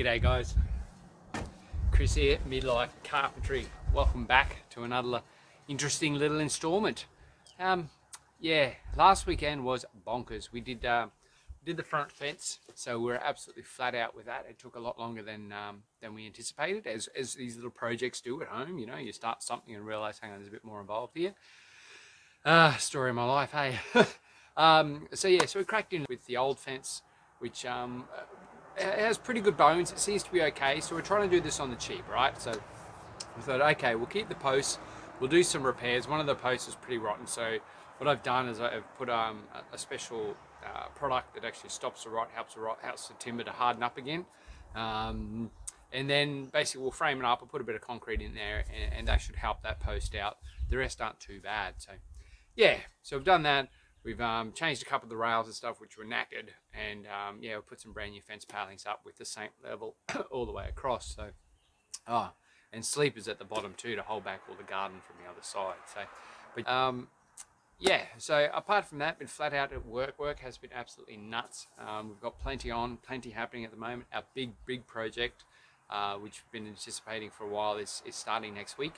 G'day guys, Chris here, Midlife Carpentry. Welcome back to another interesting little installment. Yeah, last weekend was bonkers. We did the front fence, so we were absolutely flat out with that. It took a lot longer than we anticipated, as these little projects do at home. You know, you start something and realize, hang on, there's a bit more involved here. Story of my life, hey. So we cracked in with the old fence, which it has pretty good bones. It seems to be okay. So we're trying to do this on the cheap, right? So we thought, okay, we'll keep the posts. We'll do some repairs. One of the posts is pretty rotten. So what I've done is I've put a special product that actually stops the rot, helps the timber to harden up again. And then basically we'll frame it up. We'll put a bit of concrete in there, and that should help that post out. The rest aren't too bad. So yeah, so we've done that. We've changed a couple of the rails and stuff which were knackered, and yeah, we'll put some brand new fence palings up with the same level all the way across. So, and sleepers at the bottom too to hold back all the garden from the other side. So, but yeah, so apart from that, been flat out at work. Work has been absolutely nuts. We've got plenty happening at the moment. Our big project, which we've been anticipating for a while, is starting next week.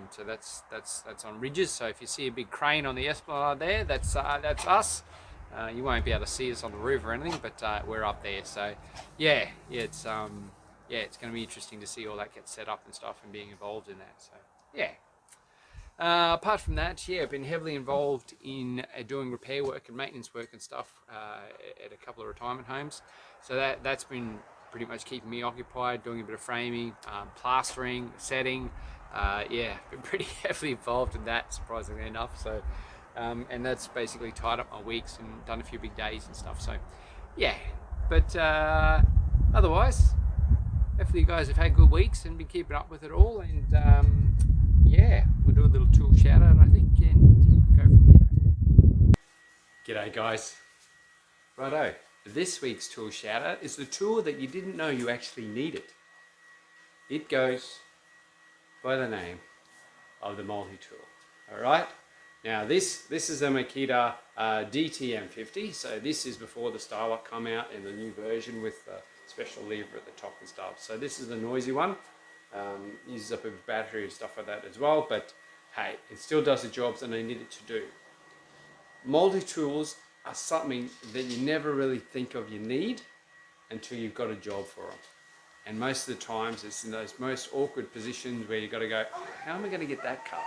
So that's on ridges. So if you see a big crane on the esplanade there, that's us. You won't be able to see us on the roof or anything, but we're up there. So yeah, it's going to be interesting to see all that get set up and stuff and being involved in that. So yeah. Apart from that, yeah, I've been heavily involved in doing repair work and maintenance work and stuff at a couple of retirement homes. So that's been pretty much keeping me occupied, doing a bit of framing, plastering, setting. Yeah, been pretty heavily involved in that, surprisingly enough. So, and that's basically tied up my weeks and done a few big days and stuff. So, yeah, but otherwise, hopefully you guys have had good weeks and been keeping up with it all. And yeah, we'll do a little tool shout out, I think, and go from there. G'day guys. Righto, this week's tool shout out is the tool that you didn't know you actually needed. It goes by the name of the multi-tool. All right, now this is a Makita DTM50. So this is before the Starlock come out in the new version with the special lever at the top and stuff. So this is the noisy one. Uses up a battery and stuff like that as well, but hey, it still does the jobs that I need it to do. Multi-tools are something that you never really think of you need until you've got a job for them. And most of the times it's in those most awkward positions where you've got to go, oh, how am I going to get that cut?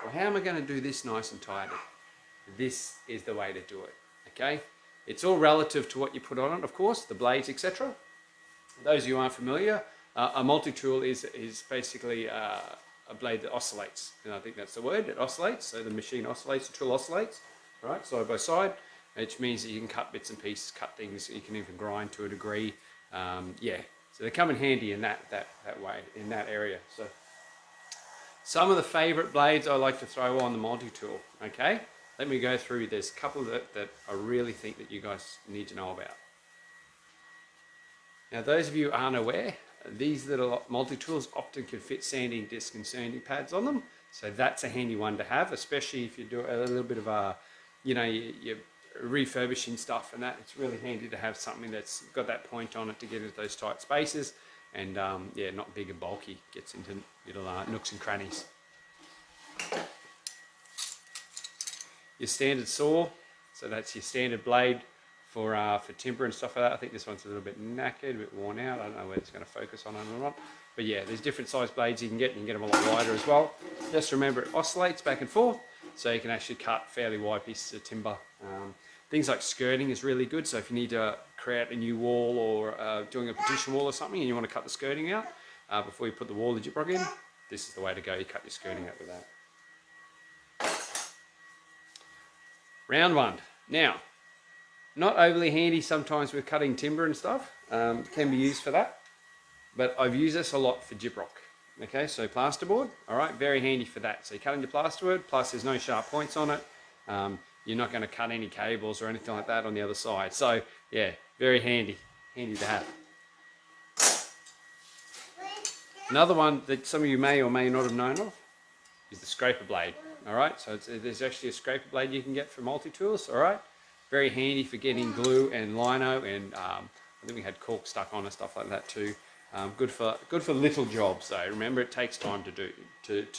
Or how am I going to do this nice and tidy? This is the way to do it, okay? It's all relative to what you put on it, of course, the blades, etc. Those of you who aren't familiar, a multi-tool is basically a blade that oscillates. And I think that's the word, it oscillates. So the machine oscillates, the tool oscillates, right, side by side, which means that you can cut bits and pieces, cut things, you can even grind to a degree, yeah. So they come in handy in that way, in that area. So some of the favorite blades I like to throw on the multi-tool, okay? Let me go through, there's a couple that I really think that you guys need to know about. Now those of you who aren't aware, these little multi-tools often can fit sanding disc and sanding pads on them. So that's a handy one to have, especially if you do a little bit of a, you know, you're refurbishing stuff and that. It's really handy to have something that's got that point on it to get into those tight spaces, and yeah, not big and bulky, gets into little nooks and crannies. Your standard saw, so that's your standard blade for timber and stuff like that. I think this one's a little bit knackered, a bit worn out. I don't know whether it's going to focus on it or not, but yeah, there's different size blades you can get, and you can get them a lot wider as well. Just remember it oscillates back and forth, so you can actually cut fairly wide pieces of timber. Things like skirting is really good. So if you need to create a new wall or doing a partition wall or something and you want to cut the skirting out before you put the wall, the gyprock in, this is the way to go. You cut your skirting out with that. Round one. Now, not overly handy sometimes with cutting timber and stuff. Can be used for that. But I've used this a lot for gyprock. Okay, so plasterboard, all right, very handy for that. So you cut into plasterboard, plus there's no sharp points on it. You're not going to cut any cables or anything like that on the other side. So yeah, very handy to have. Another one that some of you may or may not have known of is the scraper blade. All right, so there's actually a scraper blade you can get for multi-tools. All right, very handy for getting glue and lino, and I think we had cork stuck on and stuff like that too. Good for little jobs though. Remember, it takes time to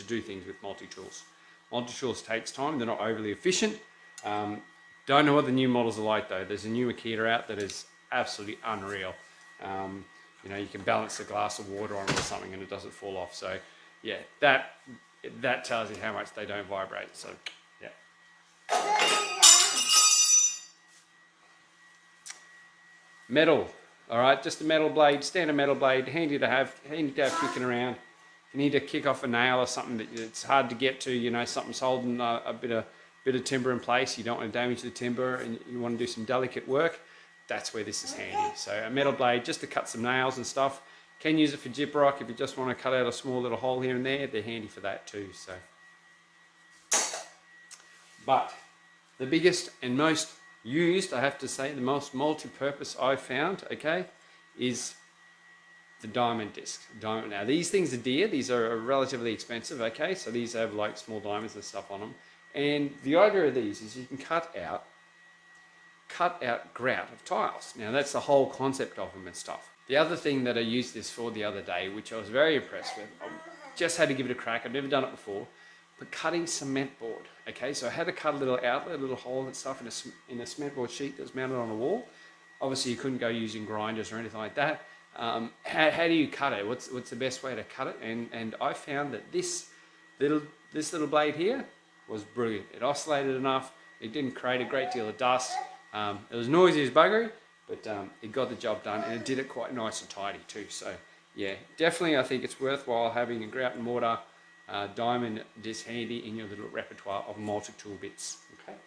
do things with multi-tools. Multi-tools takes time. They're not overly efficient. Don't know what the new models are like though. There's a new Makita out that is absolutely unreal. You know, you can balance a glass of water on it or something and it doesn't fall off. So yeah, that tells you how much they don't vibrate. So yeah. Metal. All right, just a metal blade, standard metal blade, handy to have kicking around. If you need to kick off a nail or something that it's hard to get to, you know, something's holding a bit of timber in place, you don't want to damage the timber and you want to do some delicate work, that's where this is handy. So a metal blade just to cut some nails and stuff. Can use it for gyprock if you just want to cut out a small little hole here and there, they're handy for that too. So, but the biggest and most used, I have to say, the most multi-purpose I've found, okay, is the diamond disc. Now these things are dear, these are relatively expensive, okay, so these have like small diamonds and stuff on them. And the idea of these is you can cut out grout of tiles. Now that's the whole concept of them and stuff. The other thing that I used this for the other day, which I was very impressed with, I just had to give it a crack, I've never done it before, but cutting cement board. Okay, so I had to cut a little outlet, a little hole and stuff in a cement board sheet that was mounted on a wall. Obviously you couldn't go using grinders or anything like that. How do you cut it? What's the best way to cut it? And I found that this little blade here was brilliant. It oscillated enough, it didn't create a great deal of dust. It was noisy as buggery, but it got the job done and it did it quite nice and tidy too. So yeah, definitely I think it's worthwhile having a grout and mortar diamond disc handy in your little repertoire of multi-tool bits. Okay.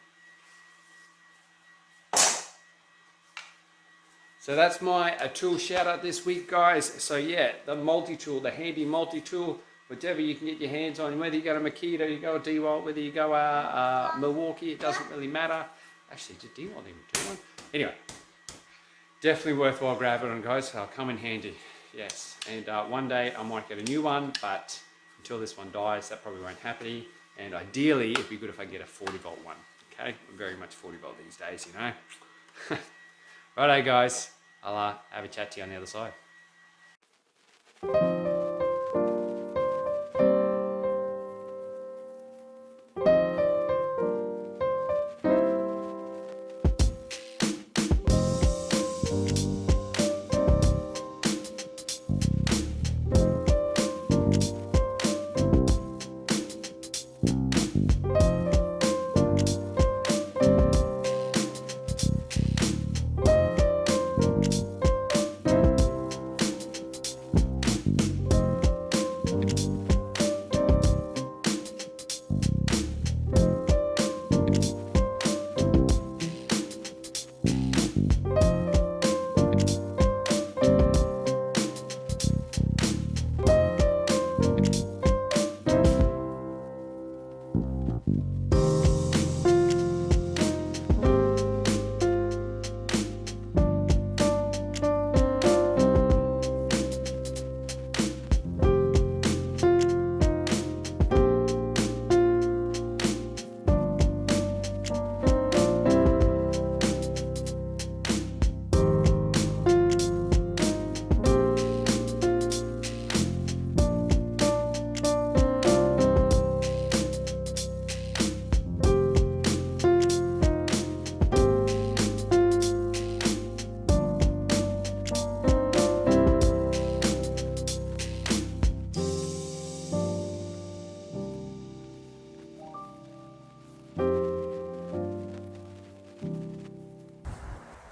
So that's my tool shout out this week, guys. So yeah, the multi-tool, the handy multi-tool, whatever you can get your hands on, whether you go to Makita, you go to DeWalt, whether you go Milwaukee, it doesn't really matter. Actually, did DeWalt even do one? Anyway, definitely worthwhile grabbing on, guys. They'll come in handy. Yes, and one day I might get a new one, but until this one dies, that probably won't happen. And ideally, it'd be good if I get a 40 volt one. Okay, I'm very much 40 volt these days, you know. Righto, guys. I'll have a chat to you on the other side.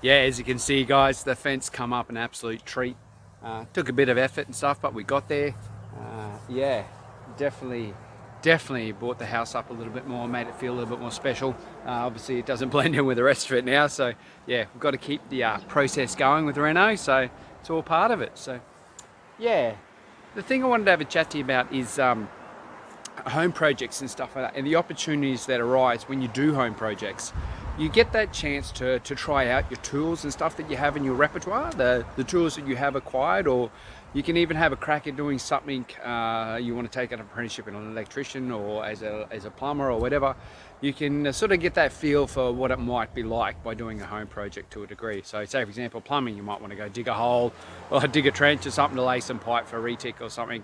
Yeah, as you can see, guys, the fence come up an absolute treat. Took a bit of effort and stuff, but we got there. Yeah, definitely brought the house up a little bit more, made it feel a little bit more special. Obviously it doesn't blend in with the rest of it now, so yeah, we've got to keep the process going with Reno, so it's all part of it. So yeah, the thing I wanted to have a chat to you about is home projects and stuff like that, and the opportunities that arise when you do home projects. You get that chance to try out your tools and stuff that you have in your repertoire, the tools that you have acquired, or You can even have a crack at doing something. You want to take an apprenticeship in an electrician or as a plumber or whatever. You can sort of get that feel for what it might be like by doing a home project to a degree. So say for example plumbing, you might want to go dig a hole or dig a trench or something to lay some pipe for a retic or something,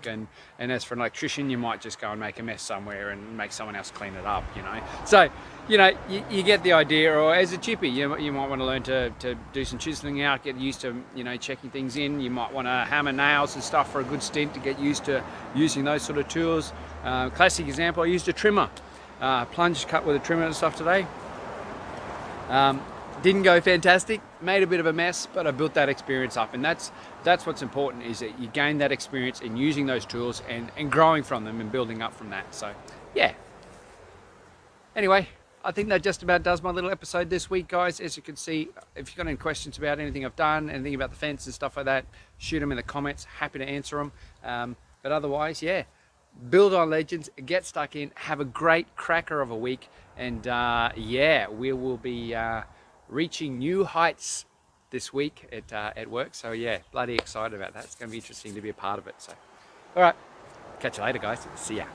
and as for an electrician, you might just go and make a mess somewhere and make someone else clean it up, you know. So you get the idea. Or as a chippy, you might want to learn to do some chiseling out, get used to checking things in. You might want to hammer nails and stuff for a good stint to get used to using those sort of tools. Classic example, I used a trimmer. Plunge cut with a trimmer and stuff today. Didn't go fantastic, made a bit of a mess, but I built that experience up, and that's what's important, is that you gain that experience in using those tools and growing from them and building up from that. So yeah, anyway, I think that just about does my little episode this week, guys. As you can see, if you've got any questions about anything I've done, anything about the fence and stuff like that, shoot them in the comments, happy to answer them. But otherwise, yeah, build on legends, get stuck in, have a great cracker of a week, and yeah, we will be reaching new heights this week at work. So yeah, bloody excited about that. It's going to be interesting to be a part of it. So all right, catch you later, guys. See ya.